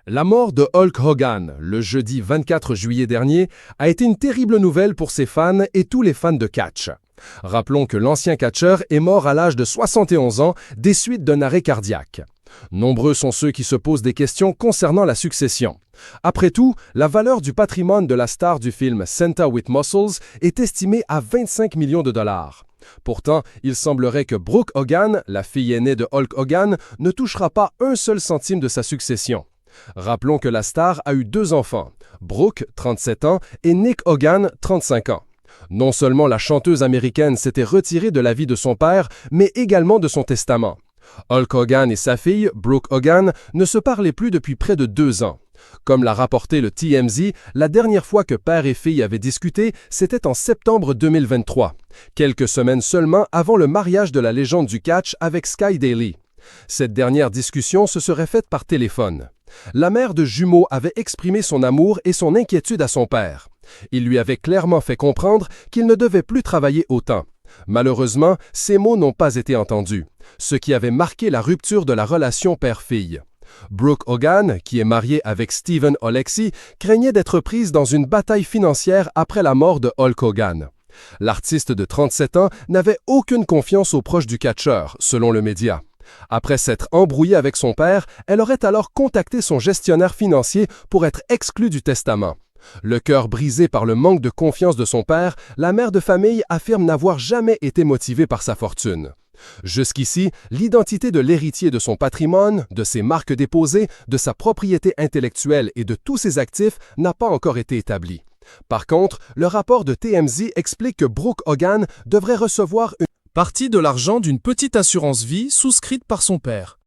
La mort de Hulk Hogan, le jeudi 24 juillet dernier, a été une terrible nouvelle pour ses fans et tous les fans de catch. Rappelons que l'ancien catcheur est mort à l'âge de 71 ans des suites d'un arrêt cardiaque. Nombreux sont ceux qui se posent des questions concernant la succession. Après tout, la valeur du patrimoine de la star du film Santa with Muscles est estimée à 25 millions de dollars. Pourtant, il semblerait que Brooke Hogan, la fille aînée de Hulk Hogan, ne touchera pas un seul centime de sa succession. Rappelons que la star a eu deux enfants, Brooke, 37 ans, et Nick Hogan, 35 ans. Non seulement la chanteuse américaine s'était retirée de la vie de son père, mais également de son testament. Hulk Hogan et sa fille, Brooke Hogan, ne se parlaient plus depuis près de 2 ans. Comme l'a rapporté le TMZ, la dernière fois que père et fille avaient discuté, c'était en septembre 2023, quelques semaines seulement avant le mariage de la légende du catch avec Sky Daily. Cette dernière discussion se serait faite par téléphone. La mère de jumeaux avait exprimé son amour et son inquiétude à son père. Il lui avait clairement fait comprendre qu'il ne devait plus travailler autant. Malheureusement, ces mots n'ont pas été entendus, ce qui avait marqué la rupture de la relation père-fille. Brooke Hogan, qui est mariée avec Stephen Oleksy, craignait d'être prise dans une bataille financière après la mort de Hulk Hogan. L'artiste de 37 ans n'avait aucune confiance aux proches du catcheur, selon le média. Après s'être embrouillée avec son père, elle aurait alors contacté son gestionnaire financier pour être exclue du testament. Le cœur brisé par le manque de confiance de son père, la mère de famille affirme n'avoir jamais été motivée par sa fortune. Jusqu'ici, l'identité de l'héritier de son patrimoine, de ses marques déposées, de sa propriété intellectuelle et de tous ses actifs n'a pas encore été établie. Par contre, le rapport de TMZ explique que Brooke Hogan devrait recevoir une partie de l'argent d'une petite assurance vie souscrite par son père.